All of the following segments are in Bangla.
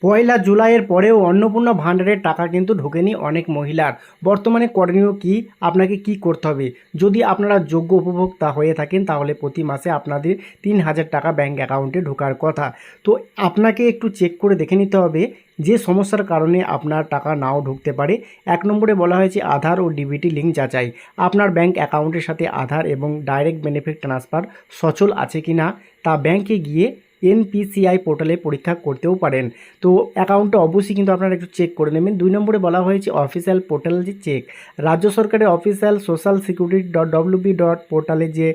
পয়লা জুলাইয়ের পরেও অন্নপূর্ণা ভাণ্ডারের টাকা কিন্তু ঢোকেনি অনেক মহিলার। বর্তমানে করণীয় কি, আপনাকে কি করতে হবে? যদি আপনারা যোগ্য উপভোক্তা হয়ে থাকেন তাহলে প্রতি মাসে আপনাদের ৩,০০০ টাকা ব্যাঙ্ক অ্যাকাউন্টে ঢোকার কথা। তো আপনাকে একটু চেক করে দেখে নিতে হবে যে সমস্যার কারণে আপনার টাকা নাও ঢুকতে পারে। ১ নম্বরে বলা হয়েছে আধার ও ডিবিটি লিঙ্ক যাচাই। আপনার ব্যাঙ্ক অ্যাকাউন্টের সাথে আধার এবং ডাইরেক্ট বেনিফিট ট্রান্সফার সচল আছে কি না তা ব্যাঙ্কে গিয়ে এনপিসিআই পোর্টালে পরীক্ষা করতেও পারেন। তো অ্যাকাউন্টটা অবশ্যই কিন্তু আপনারা একটু চেক করে নেবেন। ২ নম্বরে বলা হয়েছে অফিসিয়াল পোর্টাল যে চেক। রাজ্য সরকারের অফিসিয়াল সোশ্যাল সিকিউরিটি পোর্টালে যে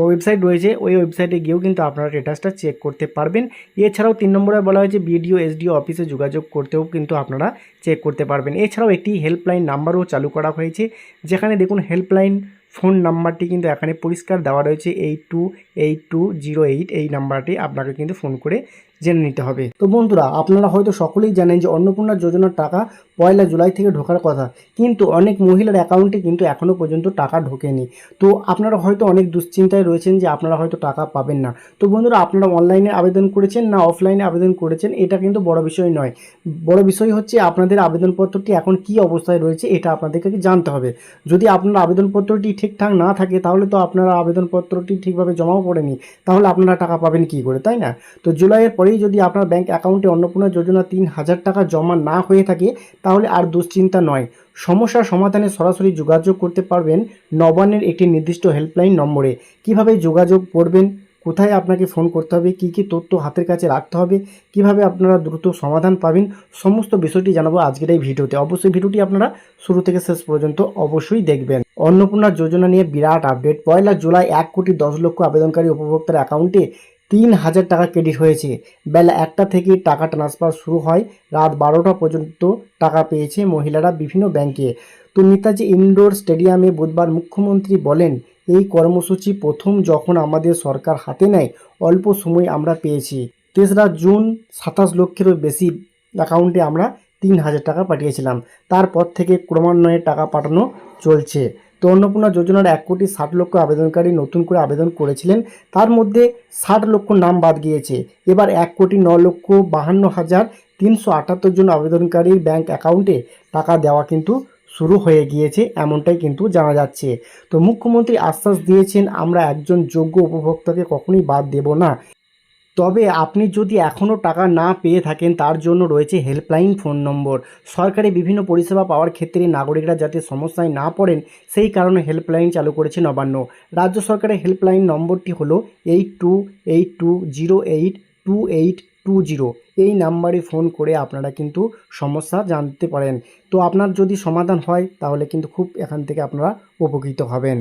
ওয়েবসাইট রয়েছে ওই ওয়েবসাইটে গিয়েও কিন্তু আপনারা স্ট্যাটাসটা চেক করতে পারবেন। এছাড়াও ৩ নম্বরে বলা হয়েছে বিডিও এসডিও অফিসে যোগাযোগ করতেও কিন্তু আপনারা চেক করতে পারবেন। এছাড়াও একটি হেল্পলাইন নাম্বারও চালু করা হয়েছে, যেখানে দেখুন হেল্পলাইন ফোন নাম্বারটি কিন্তু এখানে পরিষ্কার দেওয়া রয়েছে 828208। এই নাম্বারটি আপনাকে কিন্তু ফোন করে জেনে নিতে হবে। তো বন্ধুরা, আপনারা হয়তো সকলেই জানেন যে অন্নপূর্ণা যোজনার টাকা পয়লা জুলাই থেকে ঢোকার কথা, কিন্তু অনেক মহিলার অ্যাকাউন্টে কিন্তু এখনও পর্যন্ত টাকা ঢোকেনি। তো আপনারা হয়তো অনেক দুশ্চিন্তায় রয়েছেন যে আপনারা হয়তো টাকা পাবেন না। তো বন্ধুরা, আপনারা অনলাইনে আবেদন করেছেন না অফলাইনে আবেদন করেছেন এটা কিন্তু বড় বিষয় নয়। বড় বিষয় হচ্ছে আপনাদের আবেদনপত্রটি এখন কী অবস্থায় রয়েছে এটা আপনাদেরকে জানতে হবে। যদি আপনার আবেদনপত্রটি ঠিকঠাক না থাকে তাহলে তো আপনারা আবেদনপত্রটি ঠিকভাবে জমাও করেনি, তাহলে আপনারা টাকা পাবেন কী করে, তাই না? তো জুলাইয়ের পরেই যদি আপনার ব্যাঙ্ক অ্যাকাউন্টে অন্নপূর্ণা যোজনা ৩,০০০ টাকা জমা না হয়ে থাকে তাহলে আর দুশ্চিন্তা নয়। সমস্যার সমাধানে সরাসরি যোগাযোগ করতে পারবেন নবান্নের একটি নির্দিষ্ট হেল্পলাইন নম্বরে। কিভাবে যোগাযোগ করবেন, কোথায় আপনাকে ফোন করতে হবে, কী কী তথ্য হাতের কাছে রাখতে হবে, কিভাবে আপনারা দ্রুত সমাধান পাবেন, সমস্ত বিষয়টি জানাবো আজকের এই ভিডিওতে। অবশ্যই ভিডিওটি আপনারা শুরু থেকে শেষ পর্যন্ত অবশ্যই দেখবেন। অন্নপূর্ণা যোজনা নিয়ে বিরাট আপডেট। পয়লা জুলাই ১,১০,০০,০০০ আবেদনকারী উপভোক্তার অ্যাকাউন্টে ৩,০০০ টাকা ক্রেডিট হয়েছে। বেলা ১টা থেকে টাকা ট্রান্সফার শুরু হয়, রাত ১২টা পর্যন্ত টাকা পেয়েছে মহিলারা বিভিন্ন ব্যাংকে। তো নেতাজি ইনডোর স্টেডিয়ামে বুধবার মুখ্যমন্ত্রী বলেন, এই কর্মসূচি প্রথম যখন আমাদের সরকার হাতে নেয় অল্প সময় আমরা পেয়েছি। ৩রা জুন ২৭ লক্ষেরও বেশি অ্যাকাউন্টে আমরা ৩,০০০ টাকা পাঠিয়েছিলাম। তারপর থেকে ক্রমান্বয়ে টাকা পাঠানো চলছে। তো অন্নপূর্ণা যোজনার ১,৬০,০০,০০০ আবেদনকারী নতুন করে আবেদন করেছিলেন, তার মধ্যে ৬০ লক্ষ নাম বাদ গিয়েছে। এবার ১,৯,৫২,৩৭৮ জন আবেদনকারীর ব্যাংক অ্যাকাউন্টে টাকা দেওয়া কিন্তু শুরু হয়ে গিয়েছে, এমনটাই কিন্তু জানা যাচ্ছে। তো মুখ্যমন্ত্রী আশ্বাস দিয়েছেন, আমরা একজন যোগ্য উপভোক্তাকে কখনোই বাদ দেব না। তবে আপনি যদি এখনও টাকা না পেয়ে থাকেন তার জন্য রয়েছে হেল্পলাইন ফোন নম্বর। সরকারি বিভিন্ন পরিষেবা পাওয়ার ক্ষেত্রে নাগরিকরা যাতে সমস্যায় না পড়েন সেই কারণে হেল্পলাইন চালু করেছে নবান্ন। রাজ্য সরকারের হেল্পলাইন নম্বরটি হলো 8282082820। এই নাম্বারে ফোন করে আপনারা কিন্তু সমস্যা জানতে পারেন। তো আপনার যদি সমাধান হয় তাহলে কিন্তু খুব এখান থেকে আপনারা উপকৃত হবেন।